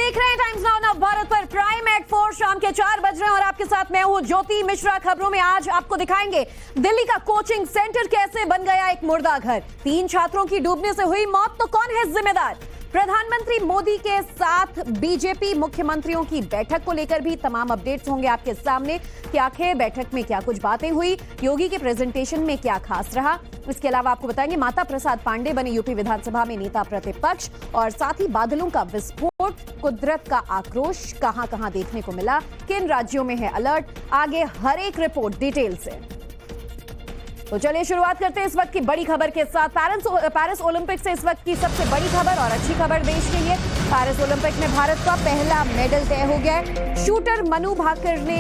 देख रहे हैं टाइम्स नाउ नव भारत पर प्राइम एट 4 शाम के 4 बज रहे हैं और आपके साथ मैं हूं ज्योति मिश्रा। खबरों में आज आपको दिखाएंगे दिल्ली का कोचिंग सेंटर कैसे बन गया एक मुर्दा घर, 3 छात्रों की डूबने से हुई मौत तो कौन है जिम्मेदार। प्रधानमंत्री मोदी के साथ बीजेपी मुख्यमंत्रियों की बैठक को लेकर भी तमाम अपडेट्स होंगे आपके सामने कि आखिर बैठक में क्या कुछ बातें हुई, योगी के प्रेजेंटेशन में क्या खास रहा। इसके अलावा आपको बताएंगे माता प्रसाद पांडे बने यूपी विधानसभा में नेता प्रतिपक्ष, और साथ ही बादलों का विस्फोट, कुदरत का आक्रोश कहां कहां देखने को मिला, किन राज्यों में है अलर्ट, आगे हर एक रिपोर्ट डिटेल से। तो चलिए शुरुआत करते हैं इस वक्त की बड़ी खबर के साथ। पेरिस ओलंपिक से इस वक्त की सबसे बड़ी खबर और अच्छी खबर देश के लिए। पेरिस ओलंपिक में भारत का पहला मेडल तय हो गया है। शूटर मनु भाकर ने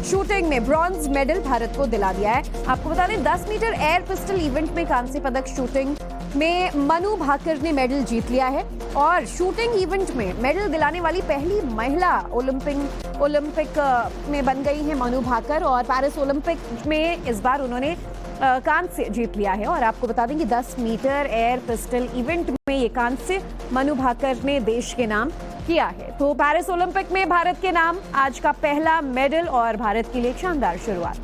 शूटिंग में ब्रॉन्ज मेडल भारत को दिला दिया है। आपको बता दें 10 मीटर एयर पिस्टल इवेंट में कांस्य पदक शूटिंग में मनु भाकर ने मेडल जीत लिया है और शूटिंग इवेंट में मेडल दिलाने वाली पहली महिला ओलंपिक में बन गई है मनु भाकर। और पेरिस ओलंपिक में इस बार उन्होंने कांस्य जीत लिया है। और आपको बता दें कि 10 मीटर एयर पिस्टल इवेंट में ये कांस्य मनु भाकर ने देश के नाम किया है। तो पेरिस ओलंपिक में भारत के नाम आज का पहला मेडल और भारत के लिए शानदार शुरुआत।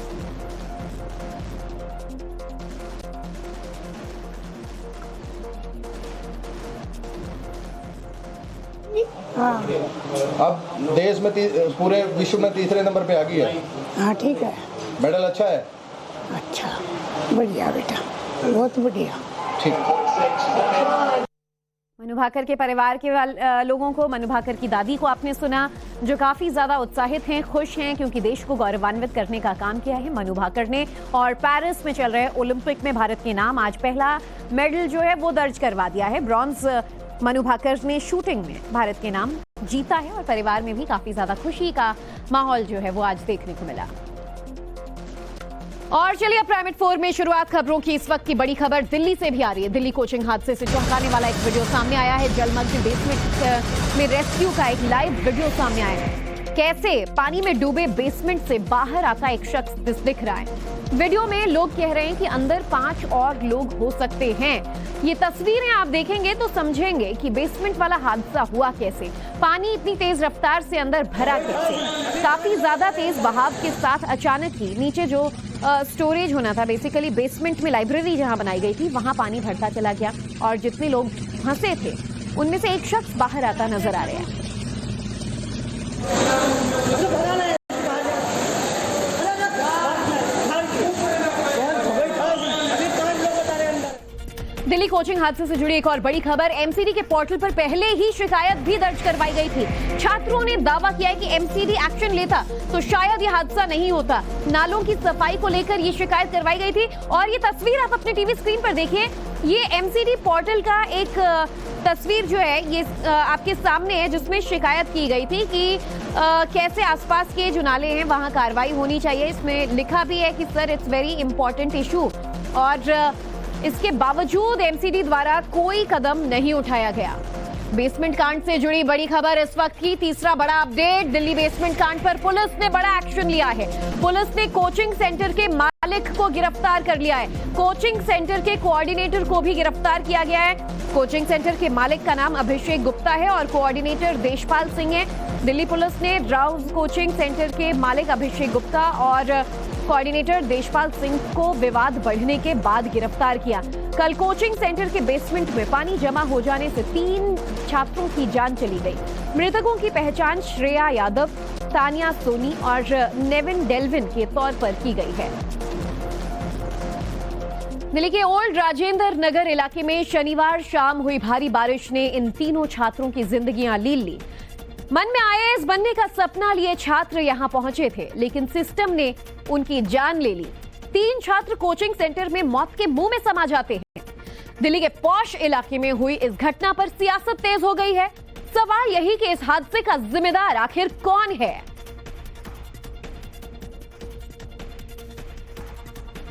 अब देश में पूरे विश्व में तीसरे नंबर पे आ गई है। हाँ ठीक है, मेडल अच्छा है। अच्छा बढ़िया बेटा, बहुत बढ़िया। ठीक। मनु भाकर के परिवार के लोगों को, मनु भाकर की दादी को आपने सुना, जो काफी ज्यादा उत्साहित हैं, खुश हैं क्योंकि देश को गौरवान्वित करने का काम किया है मनु भाकर ने। और पेरिस में चल रहे ओलंपिक में भारत के नाम आज पहला मेडल जो है वो दर्ज करवा दिया है। ब्रॉन्ज मनु भाकर ने शूटिंग में भारत के नाम जीता है और परिवार में भी काफी ज्यादा खुशी का माहौल जो है वो आज देखने को मिला। और चलिए प्राइम एट 4 में शुरुआत खबरों की। इस वक्त की बड़ी खबर दिल्ली से भी आ रही है। दिल्ली कोचिंग हादसे से चौंकाने वाला एक वीडियो सामने आया है। जलमग्न बेसमेंट में रेस्क्यू का एक लाइव वीडियो सामने आया है। कैसे पानी में डूबे बेसमेंट से बाहर आता एक शख्स दिख रहा है। वीडियो में लोग कह रहे हैं कि अंदर 5 और लोग हो सकते हैं। ये तस्वीरें आप देखेंगे तो समझेंगे कि बेसमेंट वाला हादसा हुआ कैसे, पानी इतनी तेज रफ्तार से अंदर भरा कैसे। काफी ज्यादा तेज बहाव के साथ अचानक ही नीचे जो स्टोरेज होना था, बेसिकली बेसमेंट में लाइब्रेरी जहां बनाई गई थी, वहां पानी भरता चला गया और जितने लोग फंसे थे उनमें से एक शख्स बाहर आता नजर आ रहा है। दिल्ली कोचिंग हादसे से जुड़ी एक और बड़ी खबर। एमसीडी के पोर्टल पर पहले ही शिकायत भी दर्ज करवाई गई थी। छात्रों ने दावा किया है कि एमसीडी एक्शन लेता तो शायद ये हादसा नहीं होता। नालों की सफाई को लेकर ये शिकायत करवाई गई थी और ये तस्वीर आप अपने टीवी स्क्रीन पर देखिए। ये एमसीडी पोर्टल का एक तस्वीर जो है ये आपके सामने है, जिसमें शिकायत की गई थी कि कैसे आसपास के जो नाले हैं वहां कार्रवाई होनी चाहिए। इसमें लिखा भी है कि sir it's very important issue, और इसके बावजूद एमसीडी द्वारा कोई कदम नहीं उठाया गया। बेसमेंट कांड से जुड़ी बड़ी खबर इस वक्त की। तीसरा बड़ा अपडेट, दिल्ली बेसमेंट कांड पर पुलिस ने बड़ा एक्शन लिया है। पुलिस ने कोचिंग सेंटर के मालिक को गिरफ्तार कर लिया है। कोचिंग सेंटर के कोऑर्डिनेटर को भी गिरफ्तार किया गया है। कोचिंग सेंटर के मालिक का नाम अभिषेक गुप्ता है और कोऑर्डिनेटर देशपाल सिंह है। दिल्ली पुलिस ने राउज कोचिंग सेंटर के मालिक अभिषेक गुप्ता और कोऑर्डिनेटर देशपाल सिंह को विवाद बढ़ने के बाद गिरफ्तार किया। कल कोचिंग सेंटर के बेसमेंट में पानी जमा हो जाने से 3 छात्रों की जान चली गई। मृतकों की पहचान श्रेया यादव, तानिया सोनी और नेविन डेल्विन के तौर पर की गई है। दिल्ली के ओल्ड राजेंद्र नगर इलाके में शनिवार शाम हुई भारी बारिश ने इन तीनों छात्रों की जिंदगियां लील ली। मन में आईएएस बनने का सपना लिए छात्र यहां पहुंचे थे, लेकिन सिस्टम ने उनकी जान ले ली। 3 छात्र कोचिंग सेंटर में मौत के मुंह में समा जाते हैं। दिल्ली के पॉश इलाके में हुई इस घटना पर सियासत तेज हो गई है। सवाल यही कि इस हादसे का जिम्मेदार आखिर कौन है।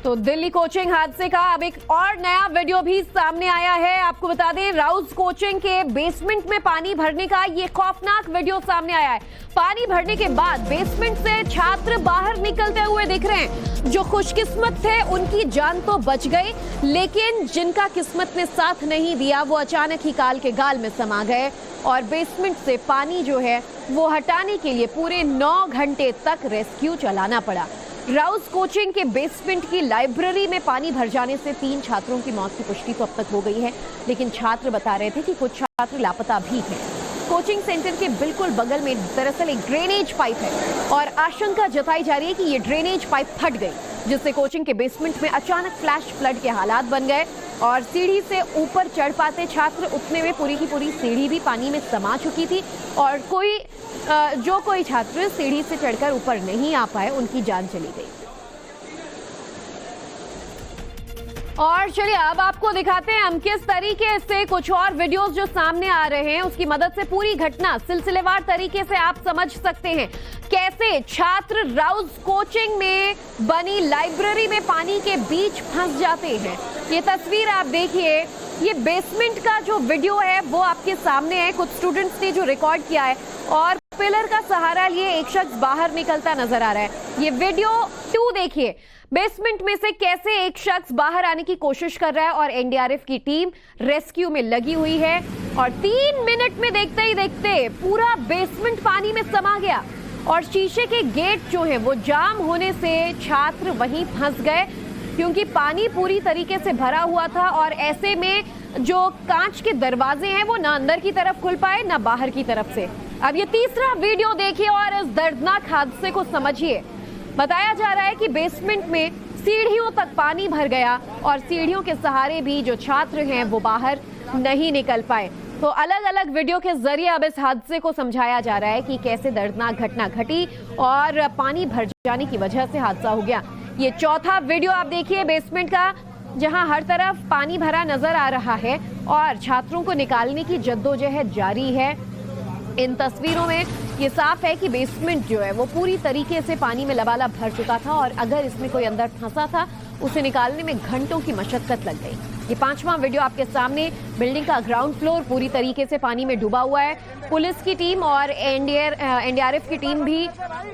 तो दिल्ली कोचिंग हादसे का अब एक और नया वीडियो भी सामने आया है। आपको बता दें, राउस कोचिंग के बेसमेंट में पानी भरने का ये खौफनाक वीडियो सामने आया है। पानी भरने के बाद बेसमेंट से छात्र बाहर निकलते हुए दिख रहे हैं। जो खुशकिस्मत थे उनकी जान तो बच गई, लेकिन जिनका किस्मत ने साथ नहीं दिया वो अचानक ही काल के गाल में समा गए और बेसमेंट से पानी जो है वो हटाने के लिए पूरे 9 घंटे तक रेस्क्यू चलाना पड़ा। राउस कोचिंग के बेसमेंट की लाइब्रेरी में पानी भर जाने से 3 छात्रों की मौत की पुष्टि तो अब तक हो गई है, लेकिन छात्र बता रहे थे कि कुछ छात्र लापता भी हैं। कोचिंग सेंटर के बिल्कुल बगल में दरअसल एक ड्रेनेज पाइप है और आशंका जताई जा रही है कि ये ड्रेनेज पाइप फट गई, जिससे कोचिंग के बेसमेंट में अचानक फ्लैश फ्लड के हालात बन गए और सीढ़ी से ऊपर चढ़ पाते छात्र उतने में पूरी की पूरी सीढ़ी भी पानी में समा चुकी थी और जो कोई छात्र सीढ़ी से चढ़कर ऊपर नहीं आ पाए उनकी जान चली गई। और चलिए अब आपको दिखाते हैं हम किस तरीके से कुछ और वीडियोस जो सामने आ रहे हैं उसकी मदद से पूरी घटना सिलसिलेवार तरीके से आप समझ सकते हैं। कैसे छात्र राउस कोचिंग में बनी लाइब्रेरी में पानी के बीच फंस जाते हैं। ये तस्वीर आप देखिए, ये बेसमेंट का जो वीडियो है वो आपके सामने है। कुछ स्टूडेंट्स ने जो रिकॉर्ड किया है और पिलर का सहारा लिए एक शख्स बाहर निकलता नजर आ रहा है। ये वीडियो 2 देखिए, बेसमेंट में से कैसे एक शख्स बाहर आने की कोशिश कर रहा है और एनडीआरएफ की टीम रेस्क्यू में लगी हुई है और 3 मिनट में देखते ही देखते पूरा बेसमेंट पानी में समा गया और शीशे के गेट जो है वो जाम होने से छात्र वहीं फंस गए, क्योंकि पानी पूरी तरीके से भरा हुआ था और ऐसे में जो कांच के दरवाजे हैं वो ना अंदर की तरफ खुल पाए ना बाहर की तरफ से। अब ये तीसरा वीडियो देखिए और इस दर्दनाक हादसे को समझिए। बताया जा रहा है कि बेसमेंट में सीढ़ियों तक पानी भर गया और सीढ़ियों के सहारे भी जो छात्र हैं वो बाहर नहीं निकल पाए। तो अलग अलग वीडियो के जरिए अब इस हादसे को समझाया जा रहा है कि कैसे दर्दनाक घटना घटी और पानी भर जाने की वजह से हादसा हो गया। ये चौथा वीडियो आप देखिए बेसमेंट का, जहां हर तरफ पानी भरा नजर आ रहा है और छात्रों को निकालने की जद्दोजहद जारी है। इन तस्वीरों में ये साफ है कि बेसमेंट जो है वो पूरी तरीके से पानी में लबालब भर चुका था और अगर इसमें कोई अंदर फंसा था उसे निकालने में घंटों की मशक्कत लग गई। ये 5वां वीडियो आपके सामने, बिल्डिंग का ग्राउंड फ्लोर पूरी तरीके से पानी में डूबा हुआ है। पुलिस की टीम और एनडीआरएफ की टीम भी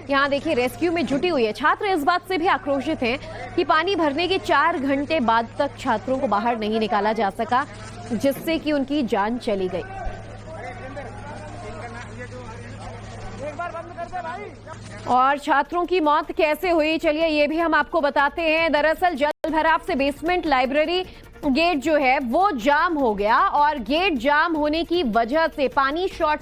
यहाँ देखिए रेस्क्यू में जुटी हुई है। छात्र इस बात से भी आक्रोशित हैं कि पानी भरने के 4 घंटे बाद तक छात्रों को बाहर नहीं निकाला जा सका, जिससे कि उनकी जान चली गई। और छात्रों की मौत कैसे हुई, चलिए ये भी हम आपको बताते हैं। दरअसल जल भराव से बेसमेंट लाइब्रेरी गेट जो है वो जाम हो गया और गेट जाम होने की वजह से पानी शॉर्ट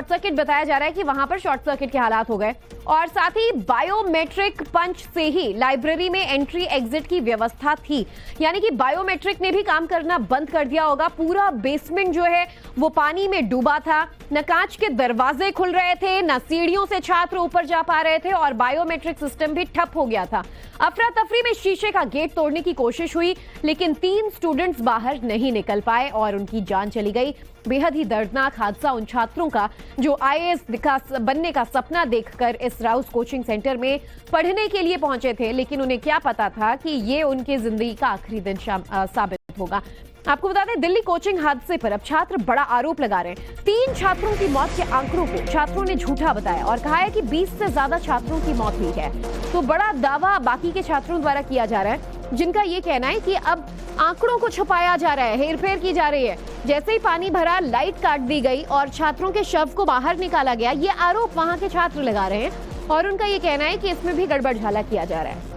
सर्किट बताया जा रहा है कि वहां पर शॉर्ट सर्किट के हालात हो गए और साथ ही बायोमेट्रिक पंच से ही लाइब्रेरी में एंट्री एग्जिट की व्यवस्था थी, यानी कि बायोमेट्रिक ने भी काम करना बंद कर दिया होगा। पूरा बेसमेंट जो है वो पानी में डूबा था, न कांच के दरवाजे खुल रहे थे, न सीढ़ियों से छात्र ऊपर जा पा रहे थे और बायोमेट्रिक सिस्टम भी ठप हो गया था। अफरा तफरी में शीशे का गेट तोड़ने की कोशिश हुई, लेकिन 3 स्टूडेंट्स बाहर नहीं निकल पाए और उनकी जान चली गई। बेहद ही दर्दनाक हादसा उन छात्रों का जो आईएएस बनने का सपना देखकर इस राउस कोचिंग सेंटर में पढ़ने के लिए पहुंचे थे, लेकिन उन्हें क्या पता था कि ये उनकी जिंदगी का आखिरी दिन साबित होगा। आपको बता दें, दिल्ली कोचिंग हादसे पर अब छात्र बड़ा आरोप लगा रहे हैं। 3 छात्रों की मौत के आंकड़ों को छात्रों ने झूठा बताया और कहा है कि 20 से ज्यादा छात्रों की मौत हुई है। तो बड़ा दावा बाकी के छात्रों द्वारा किया जा रहा है, जिनका ये कहना है कि अब आंकड़ों को छुपाया जा रहा है, हेरफेर की जा रही है। जैसे ही पानी भरा, लाइट काट दी गई और छात्रों के शव को बाहर निकाला गया। ये आरोप वहां के छात्र लगा रहे हैं और उनका ये कहना है कि इसमें भी गड़बड़ झाला किया जा रहा है।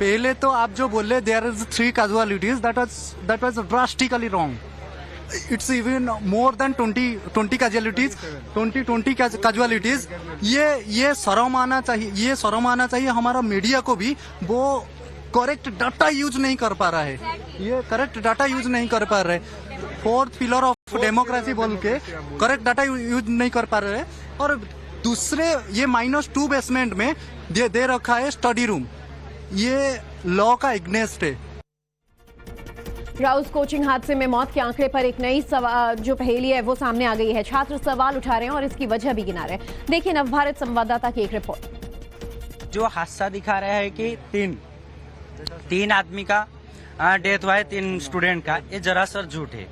पहले तो आप जो बोले there is 3 casualties, that was drastically wrong. It's even more than 20 casualties, 20 casualties. ये शर्म आना चाहिए हमारा मीडिया को भी। वो करेक्ट डाटा यूज नहीं कर पा रहा है, ये करेक्ट डाटा यूज नहीं कर पा रहे। 4th पिलर ऑफ डेमोक्रेसी बोल के करेक्ट डाटा यूज नहीं कर पा रहे। और दूसरे ये -2 बेसमेंट में दे रखा है स्टडी रूम, ये लॉ का इग्नेस्ट है। राउस कोचिंग हादसे में मौत के आंकड़े पर एक नई जो पहेली है वो सामने आ गई है। छात्र सवाल उठा रहे हैं और इसकी वजह भी गिना रहे हैं। देखिए नवभारत संवाददाता की एक रिपोर्ट। जो हादसा दिखा रहा है कि तीन आदमी का डेथ हुआ है, 3 स्टूडेंट का, ये जरा सर झूठ है।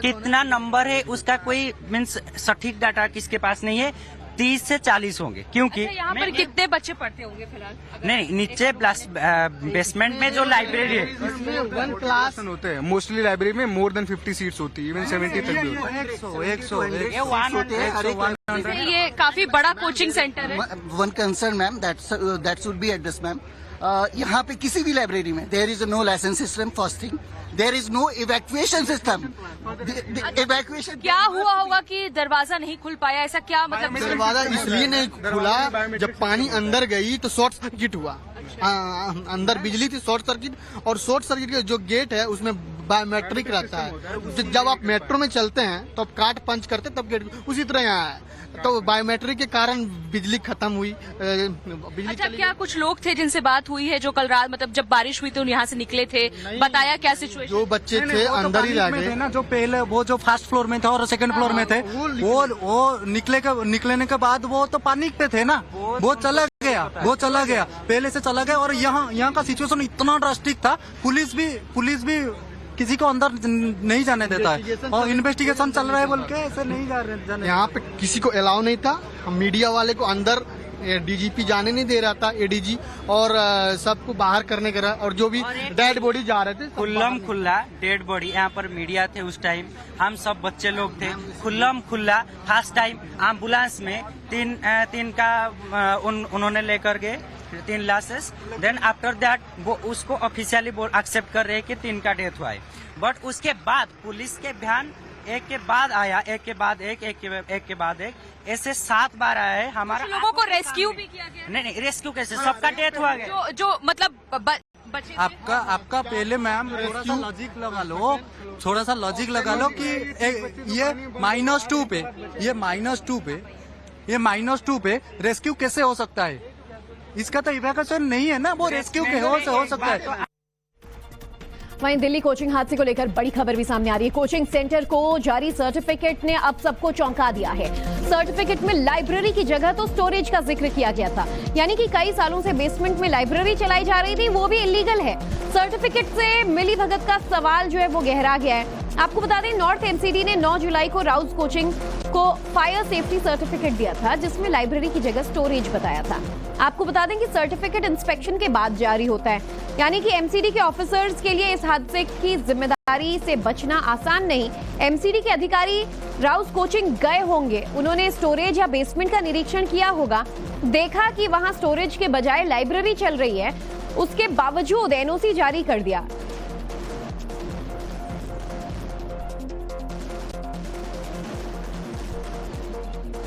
कितना नंबर है उसका कोई मीन्स सटीक डाटा किसके पास नहीं है। 30 से 40 होंगे, क्योंकि यहाँ पर कितने बच्चे पढ़ते होंगे फिलहाल? नहीं, नीचे बेसमेंट में जो लाइब्रेरी है इसमें 1 क्लास होते हैं। मोस्टली लाइब्रेरी में मोर देन 50 सीट्स होती है, इवन 70 तक भी होती है। 100 ये काफी बड़ा कोचिंग सेंटर है। One concern ma'am that should be address ma'am. यहाँ पे किसी भी लाइब्रेरी में there is no licence system, first thing there is no evacuation system. Evacuation क्या हुआ होगा कि दरवाजा नहीं खुल पाया? ऐसा क्या मतलब? दरवाजा इसलिए नहीं खुला, जब पानी अंदर गई तो शॉर्ट सर्किट हुआ। अंदर बिजली थी, शॉर्ट सर्किट, और शॉर्ट सर्किट का जो गेट है उसमें बायोमेट्रिक रहता है। जब आप मेट्रो में चलते हैं तो आप कार्ड पंच करते तब गेट, उसी तरह यहाँ है। तो बायोमेट्रिक के कारण बिजली खत्म हुई। अच्छा, क्या कुछ लोग थे जिनसे बात हुई है जो कल रात मतलब जब बारिश हुई तो यहाँ से निकले थे? बताया क्या सिचुएशन? जो बच्चे थे अंदर ही रह गए ना, जो पहले वो जो फर्स्ट फ्लोर में थे और सेकंड फ्लोर में थे, वो निकलने के बाद वो तो पानी पे थे ना, वो चला गया पहले से चला गया। और यहाँ का सिचुएशन इतना ड्रास्टिक था, पुलिस भी किसी को अंदर नहीं जाने देता है, और इन्वेस्टिगेशन चल रहा है बोल के ऐसे नहीं जाने। यहाँ पे किसी को अलाउ नहीं था। मीडिया वाले को अंदर डीजीपी जाने नहीं दे रहा था, एडीजी, और सबको बाहर करने का। और जो भी डेड बॉडी जा रहे थे, खुल्ला डेड बॉडी, यहाँ पर मीडिया थे उस टाइम, हम सब बच्चे लोग थे। खुल्ला फर्स्ट टाइम एम्बुलेंस में तीन का उन्होंने लेकर गए, 3 लाशेस। देन आफ्टर दैट वो उसको ऑफिशियली एक्सेप्ट कर रहे हैं कि 3 का डेथ हुआ है। बट उसके बाद पुलिस के ध्यान एक के बाद आया, एक के बाद एक, ऐसे 7 बार आया है। हमारा लोगों को रेस्क्यू भी किया गया? नहीं, रेस्क्यू कैसे, सबका डेथ हुआ गया। जो मतलब बचे आपका पहले मैम थोड़ा सा लॉजिक लगा लो कि ये -2 पे रेस्क्यू कैसे हो सकता है? इसका तो इवैक्यूएशन नहीं है ना, वो रेस्क्यू के हो सकता है। वहीं दिल्ली कोचिंग हादसे को लेकर बड़ी खबर भी सामने आ रही है। कोचिंग सेंटर को जारी सर्टिफिकेट ने अब सबको चौंका दिया है। सर्टिफिकेट में लाइब्रेरी की जगह तो स्टोरेज का जिक्र किया गया था, यानी कि कई सालों से बेसमेंट में लाइब्रेरी चलाई जा रही थी, वो भी इलीगल है। सर्टिफिकेट से मिली भगत का सवाल जो है वो गहरा गया है। आपको बता दें, नॉर्थ एमसीडी ने 9 जुलाई को राउज कोचिंग को फायर सेफ्टी सर्टिफिकेट दिया था, जिसमें लाइब्रेरी की जगह स्टोरेज बताया था। आपको बता दें कि सर्टिफिकेट इंस्पेक्शन के बाद जारी होता है, यानी कि एमसीडी के ऑफिसर्स के लिए इस हादसे की जिम्मेदारी से बचना आसान नहीं। एमसीडी के अधिकारी राउज कोचिंग गए होंगे, उन्होंने स्टोरेज या बेसमेंट का निरीक्षण किया होगा, देखा कि वहां स्टोरेज के बजाय लाइब्रेरी चल रही है, उसके बावजूद एनओसी जारी कर दिया।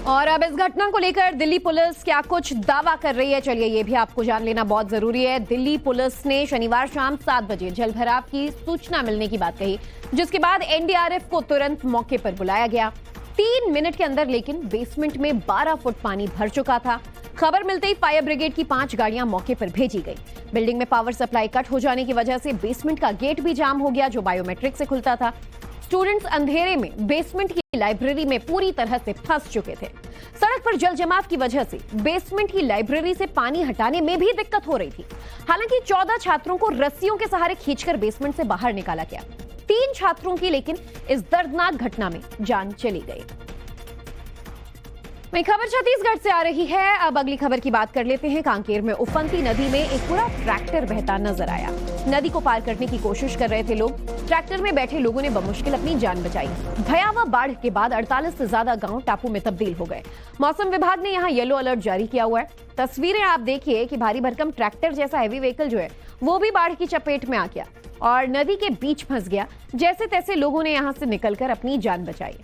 और अब इस घटना को लेकर दिल्ली पुलिस क्या कुछ दावा कर रही है, चलिए ये भी आपको जान लेना बहुत जरूरी है। दिल्ली पुलिस ने शनिवार शाम 7 बजे जलभराव की सूचना मिलने की बात कही, जिसके बाद एनडीआरएफ को तुरंत मौके पर बुलाया गया। 3 मिनट के अंदर लेकिन बेसमेंट में 12 फुट पानी भर चुका था। खबर मिलते ही फायर ब्रिगेड की 5 गाड़ियां मौके पर भेजी गई। बिल्डिंग में पावर सप्लाई कट हो जाने की वजह से बेसमेंट का गेट भी जाम हो गया, जो बायोमेट्रिक से खुलता था। स्टूडेंट्स अंधेरे में बेसमेंट की लाइब्रेरी में पूरी तरह से फंस चुके थे। सड़क पर जल जमाव की वजह से बेसमेंट की लाइब्रेरी से पानी हटाने में भी दिक्कत हो रही थी। हालांकि 14 छात्रों को रस्सियों के सहारे खींचकर बेसमेंट से बाहर निकाला गया। 3 छात्रों की लेकिन इस दर्दनाक घटना में जान चली गई। वही खबर छत्तीसगढ़ से आ रही है। अब अगली खबर की बात कर लेते हैं। कांकेर में उफनती नदी में एक पूरा ट्रैक्टर बहता नजर आया। नदी को पार करने की कोशिश कर रहे थे लोग। ट्रैक्टर में बैठे लोगों ने बमुश्किल अपनी जान बचाई। भयावह बाढ़ के बाद 48 से ज्यादा गांव टापू में तब्दील हो गए। मौसम विभाग ने यहां येलो अलर्ट जारी किया हुआ है। तस्वीरें आप देखिए कि भारी भरकम ट्रैक्टर जैसा हैवी व्हीकल जो है वो भी बाढ़ की चपेट में आ गया और नदी के बीच फंस गया। जैसे तैसे लोगों ने यहां से निकलकर अपनी जान बचाई।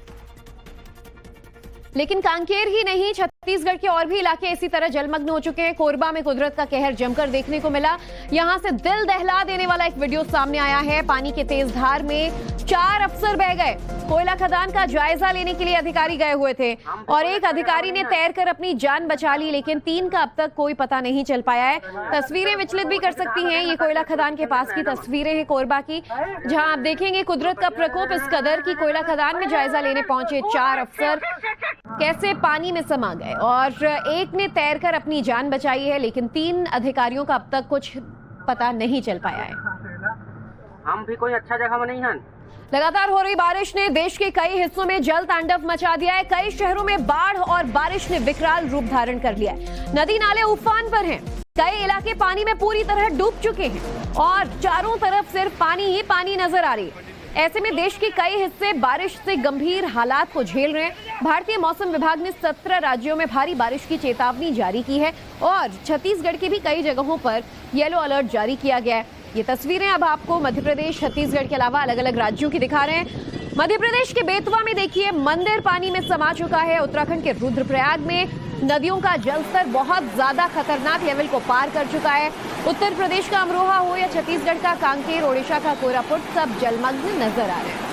लेकिन कांकेर ही नहीं, छत्तीसगढ़ के और भी इलाके इसी तरह जलमग्न हो चुके हैं। कोरबा में कुदरत का कहर जमकर देखने को मिला। यहां से दिल दहला देने वाला एक वीडियो सामने आया है। पानी के तेज धार में 4 अफसर बह गए। कोयला खदान का जायजा लेने के लिए अधिकारी गए हुए थे और एक अधिकारी ने तैरकर अपनी जान बचा ली, लेकिन 3 का अब तक कोई पता नहीं चल पाया है। तस्वीरें विचलित भी कर सकती हैं। ये कोयला खदान के पास की तस्वीरें हैं कोरबा की, जहां आप देखेंगे कुदरत का प्रकोप इस कदर की कोयला खदान में जायजा लेने पहुंचे 4 अफसर कैसे पानी में समा गए और एक ने तैरकर अपनी जान बचाई है, लेकिन 3 अधिकारियों का अब तक कुछ पता नहीं चल पाया है। हम भी कोई अच्छा जगह में नहीं हैं। लगातार हो रही बारिश ने देश के कई हिस्सों में जल तांडव मचा दिया है। कई शहरों में बाढ़ और बारिश ने विकराल रूप धारण कर लिया है। नदी नाले उफान पर हैं। कई इलाके पानी में पूरी तरह डूब चुके हैं और चारों तरफ सिर्फ पानी ही पानी नजर आ रही है। ऐसे में देश के कई हिस्से बारिश से गंभीर हालात को झेल रहे हैं। भारतीय मौसम विभाग ने 17 राज्यों में भारी बारिश की चेतावनी जारी की है और छत्तीसगढ़ की भी कई जगहों पर येलो अलर्ट जारी किया गया है। ये तस्वीरें अब आपको मध्य प्रदेश, छत्तीसगढ़ के अलावा अलग अलग राज्यों की दिखा रहे हैं। मध्य प्रदेश के बेतवा में देखिए, मंदिर पानी में समा चुका है। उत्तराखंड के रुद्रप्रयाग में नदियों का जलस्तर बहुत ज्यादा खतरनाक लेवल को पार कर चुका है। उत्तर प्रदेश का अमरोहा हो या छत्तीसगढ़ का कांकेर, ओडिशा का कोरापुट, सब जलमग्न नजर आ रहे हैं।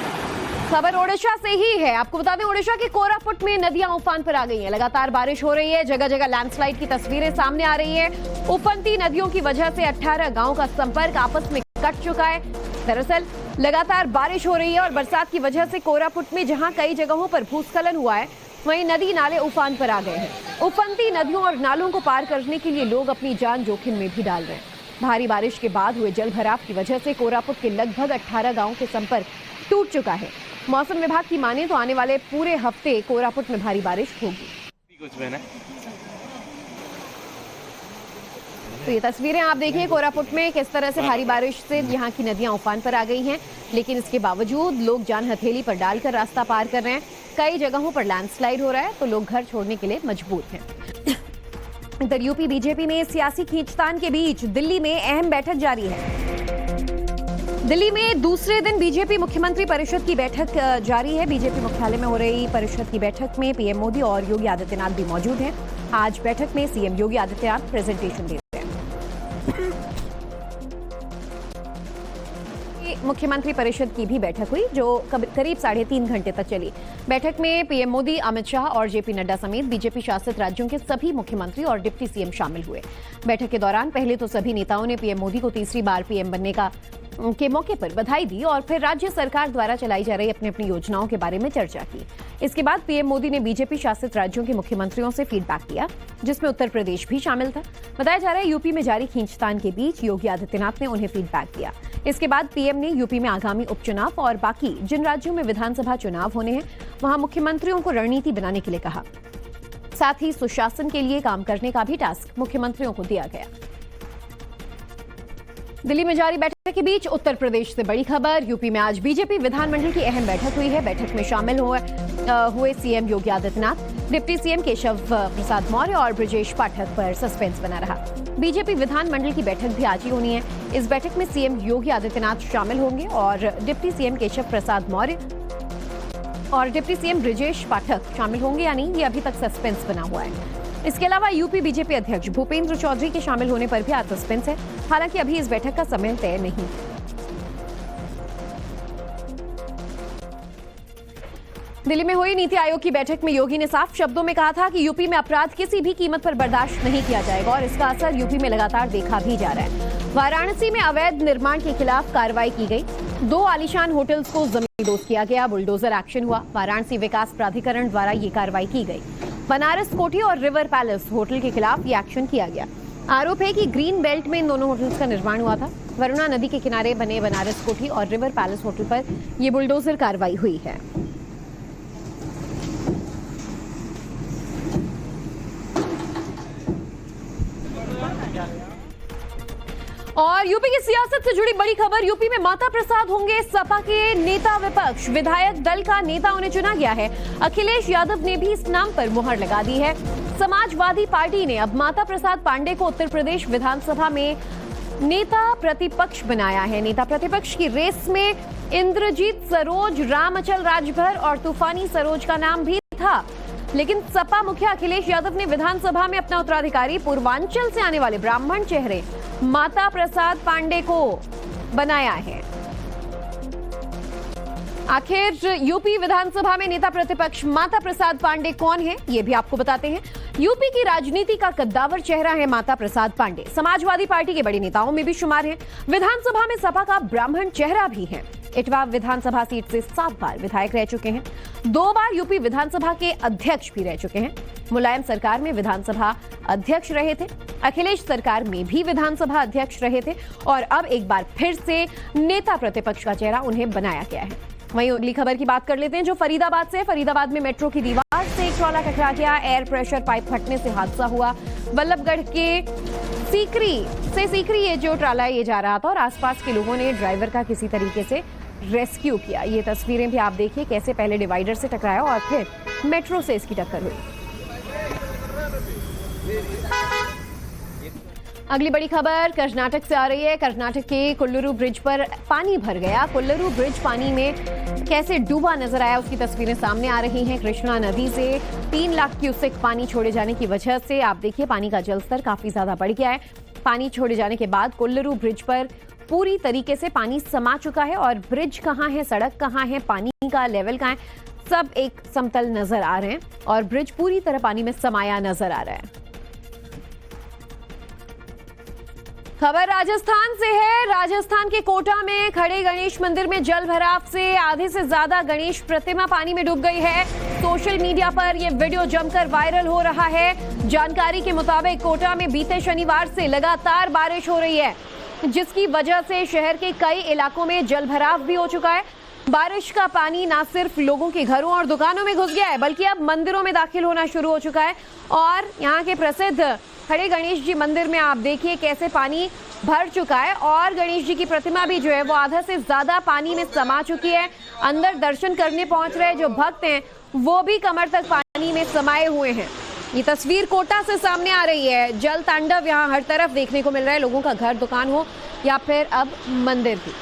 खबर ओडिशा से ही है। आपको बता दें, ओडिशा के कोरापुट में नदियां उफान पर आ गई हैं। लगातार बारिश हो रही है, जगह जगह लैंडस्लाइड की तस्वीरें सामने आ रही है। उफनती नदियों की वजह से 18 गांवों का संपर्क आपस में कट चुका है। दरअसल लगातार बारिश हो रही है और बरसात की वजह से कोरापुट में जहां कई जगहों पर भूस्खलन हुआ है, वहीं नदी नाले उफान पर आ गए हैं। उफनती नदियों और नालों को पार करने के लिए लोग अपनी जान जोखिम में भी डाल रहे हैं। भारी बारिश के बाद हुए जल भराव की वजह से कोरापुट के लगभग 18 गांवों के संपर्क टूट चुका है। मौसम विभाग की माने तो आने वाले पूरे हफ्ते कोरापुट में भारी बारिश होगी। तो ये तस्वीरें आप देखिए कोरापुट में किस तरह से भारी बारिश से यहाँ की नदियां उफान पर आ गई हैं, लेकिन इसके बावजूद लोग जान हथेली पर डालकर रास्ता पार कर रहे हैं। कई जगहों पर लैंडस्लाइड हो रहा है तो लोग घर छोड़ने के लिए मजबूर हैं। इधर यूपी बीजेपी में सियासी खींचतान के बीच दिल्ली में अहम बैठक जारी है। दिल्ली में दूसरे दिन बीजेपी मुख्यमंत्री परिषद की बैठक जारी है। बीजेपी मुख्यालय में हो रही परिषद की बैठक में पीएम मोदी और योगी आदित्यनाथ भी मौजूद हैं। आज बैठक में सीएम योगी आदित्यनाथ प्रेजेंटेशन दे रहे हैं। मुख्यमंत्री परिषद की भी बैठक हुई जो करीब 3.5 घंटे तक चली। बैठक में पीएम मोदी, अमित शाह और जेपी नड्डा समेत बीजेपी शासित राज्यों के सभी मुख्यमंत्री और डिप्टी सीएम शामिल हुए। बैठक के दौरान पहले तो सभी नेताओं ने पीएम मोदी को तीसरी बार पीएम बनने के मौके पर बधाई दी और फिर राज्य सरकार द्वारा चलाई जा रही अपनी अपनी योजनाओं के बारे में चर्चा की। इसके बाद पीएम मोदी ने बीजेपी शासित राज्यों के मुख्यमंत्रियों से फीडबैक लिया, जिसमें उत्तर प्रदेश भी शामिल था। बताया जा रहा है यूपी में जारी खींचतान के बीच योगी आदित्यनाथ ने उन्हें फीडबैक दिया। इसके बाद पीएम ने यूपी में आगामी उपचुनाव और बाकी जिन राज्यों में विधानसभा चुनाव होने हैं वहां मुख्यमंत्रियों को रणनीति बनाने के लिए कहा। साथ ही सुशासन के लिए काम करने का भी टास्क मुख्यमंत्रियों को दिया गया। दिल्ली में जारी बैठक के बीच उत्तर प्रदेश से बड़ी खबर। यूपी में आज बीजेपी विधानमंडल की अहम बैठक हुई है। बैठक में शामिल हुए CM Yogi Adityanath, deputy CM Keshav Prasad Maurya और ब्रजेश पाठक पर सस्पेंस बना रहा। बीजेपी विधानमंडल की बैठक भी आज ही होनी है। इस बैठक में सीएम योगी आदित्यनाथ शामिल होंगे और डिप्टी सीएम केशव प्रसाद मौर्य और डिप्टी सीएम ब्रजेश पाठक शामिल होंगे, यानी ये अभी तक सस्पेंस बना हुआ है। इसके अलावा यूपी बीजेपी अध्यक्ष भूपेंद्र चौधरी के शामिल होने पर भी आज सस्पेंस है। हालांकि अभी इस बैठक का समय तय नहीं। दिल्ली में हुई नीति आयोग की बैठक में योगी ने साफ शब्दों में कहा था कि यूपी में अपराध किसी भी कीमत पर बर्दाश्त नहीं किया जाएगा और इसका असर यूपी में लगातार देखा भी जा रहा है। वाराणसी में अवैध निर्माण के खिलाफ कार्रवाई की गई। 2 आलीशान होटल्स को जमींदोज किया गया। बुलडोजर एक्शन हुआ। वाराणसी विकास प्राधिकरण द्वारा ये कार्रवाई की गई। बनारस कोठी और रिवर पैलेस होटल के खिलाफ ये एक्शन किया गया। आरोप है कि ग्रीन बेल्ट में इन दोनों होटल्स का निर्माण हुआ था। वरुणा नदी के किनारे बने बनारस कोठी और रिवर पैलेस होटल पर यह बुलडोजर कार्रवाई हुई है। और यूपी की सियासत से जुड़ी बड़ी खबर। यूपी में माता प्रसाद होंगे सपा के नेता। विपक्ष विधायक दल का नेता उन्हें चुना गया है। अखिलेश यादव ने भी इस नाम पर मुहर लगा दी है। समाजवादी पार्टी ने अब माता प्रसाद पांडे को उत्तर प्रदेश विधानसभा में नेता प्रतिपक्ष बनाया है। नेता प्रतिपक्ष की रेस में इंद्रजीत सरोज, रामअचल राजभर और तूफानी सरोज का नाम भी था, लेकिन सपा मुखिया अखिलेश यादव ने विधानसभा में अपना उत्तराधिकारी पूर्वांचल से आने वाले ब्राह्मण चेहरे माता प्रसाद पांडे को बनाया है। आखिर यूपी विधानसभा में नेता प्रतिपक्ष माता प्रसाद पांडे कौन है, ये भी आपको बताते हैं। यूपी की राजनीति का कद्दावर चेहरा है माता प्रसाद पांडे। समाजवादी पार्टी के बड़े नेताओं में भी शुमार हैं। विधानसभा में सपा का ब्राह्मण चेहरा भी है। इटवा विधानसभा सीट से 7 बार विधायक रह चुके हैं। 2 बार यूपी विधानसभा के अध्यक्ष भी रह चुके हैं। मुलायम सरकार में विधानसभा अध्यक्ष रहे थे, अखिलेश सरकार में भी विधानसभा अध्यक्ष रहे थे और अब एक बार फिर से नेता प्रतिपक्ष का चेहरा उन्हें बनाया गया है। वहीं अगली खबर की बात कर लेते हैं जो फरीदाबाद से है। फरीदाबाद में मेट्रो की दीवार से एक ट्रॉला टकरा गया, एयर प्रेशर पाइप फटने से हादसा हुआ। बल्लभगढ़ के सीकरी ये जो ट्राला ये जा रहा था और आसपास के लोगों ने ड्राइवर का किसी तरीके से रेस्क्यू किया। ये तस्वीरें भी आप देखिए कैसे पहले डिवाइडर से टकराया और फिर मेट्रो से इसकी टक्कर हुई। अगली बड़ी खबर कर्नाटक से आ रही है। कर्नाटक के कुल्लुरु ब्रिज पर पानी भर गया। कुल्लुरु ब्रिज पानी में कैसे डूबा नजर आया उसकी तस्वीरें सामने आ रही हैं। कृष्णा नदी से 3 लाख क्यूसेक पानी छोड़े जाने की वजह से आप देखिए पानी का जलस्तर काफी ज्यादा बढ़ गया है। पानी छोड़े जाने के बाद कुल्लुरु ब्रिज पर पूरी तरीके से पानी समा चुका है और ब्रिज कहाँ है, सड़क कहाँ है, पानी का लेवल कहाँ है, सब एक समतल नजर आ रहे हैं और ब्रिज पूरी तरह पानी में समाया नजर आ रहा है। खबर राजस्थान से है। राजस्थान के कोटा में खड़े गणेश मंदिर में जल भराव से आधे से ज्यादा गणेश प्रतिमा पानी में डूब गई है। सोशल मीडिया पर यह वीडियो जमकर वायरल हो रहा है। जानकारी के मुताबिक कोटा में बीते शनिवार से लगातार बारिश हो रही है, जिसकी वजह से शहर के कई इलाकों में जल भराव भी हो चुका है। बारिश का पानी न सिर्फ लोगों के घरों और दुकानों में घुस गया है, बल्कि अब मंदिरों में दाखिल होना शुरू हो चुका है। और यहाँ के प्रसिद्ध खड़े गणेश जी मंदिर में आप देखिए कैसे पानी भर चुका है और गणेश जी की प्रतिमा भी जो है वो आधा से ज्यादा पानी में समा चुकी है। अंदर दर्शन करने पहुंच रहे जो भक्त हैं वो भी कमर तक पानी में समाये हुए हैं। ये तस्वीर कोटा से सामने आ रही है। जल तांडव यहाँ हर तरफ देखने को मिल रहा है, लोगों का घर दुकान हो या फिर अब मंदिर भी।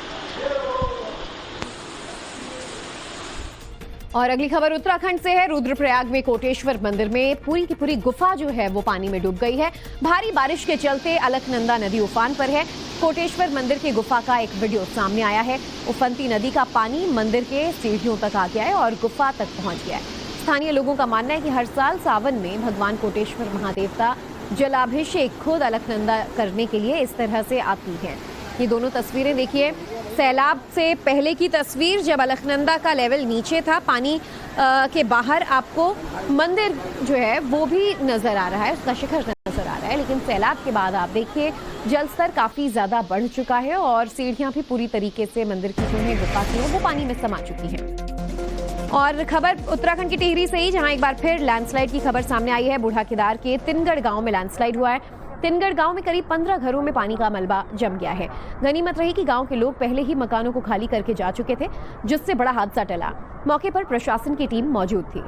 और अगली खबर उत्तराखंड से है। रुद्रप्रयाग में कोटेश्वर मंदिर में पूरी की पूरी गुफा जो है वो पानी में डूब गई है। भारी बारिश के चलते अलकनंदा नदी उफान पर है। कोटेश्वर मंदिर की गुफा का एक वीडियो सामने आया है। उफनती नदी का पानी मंदिर के सीढ़ियों तक आ गया है और गुफा तक पहुंच गया है। स्थानीय लोगों का मानना है कि हर साल सावन में भगवान कोटेश्वर महादेव का जलाभिषेक खुद अलकनंदा करने के लिए इस तरह से आती है। ये दोनों तस्वीरें देखिए, सैलाब से पहले की तस्वीर जब अलकनंदा का लेवल नीचे था, पानी के बाहर आपको मंदिर जो है वो भी नजर आ रहा है, उसका शिखर नजर आ रहा है। लेकिन सैलाब के बाद आप देखिए जलस्तर काफी ज्यादा बढ़ चुका है और सीढ़ियां भी पूरी तरीके से मंदिर की जो है गुफा की है वो पानी में समा चुकी हैं। और खबर उत्तराखंड की टिहरी से ही, जहां एक बार फिर लैंडस्लाइड की खबर सामने आई है। बूढ़ा केदार के तिनगढ़ गांव में लैंडस्लाइड हुआ है। तिनगढ़ गांव में करीब 15 घरों में पानी का मलबा जम गया है। गनीमत रही कि गांव के लोग पहले ही मकानों को खाली करके जा चुके थे, जिससे बड़ा हादसा टला। मौके पर प्रशासन की टीम मौजूद थी।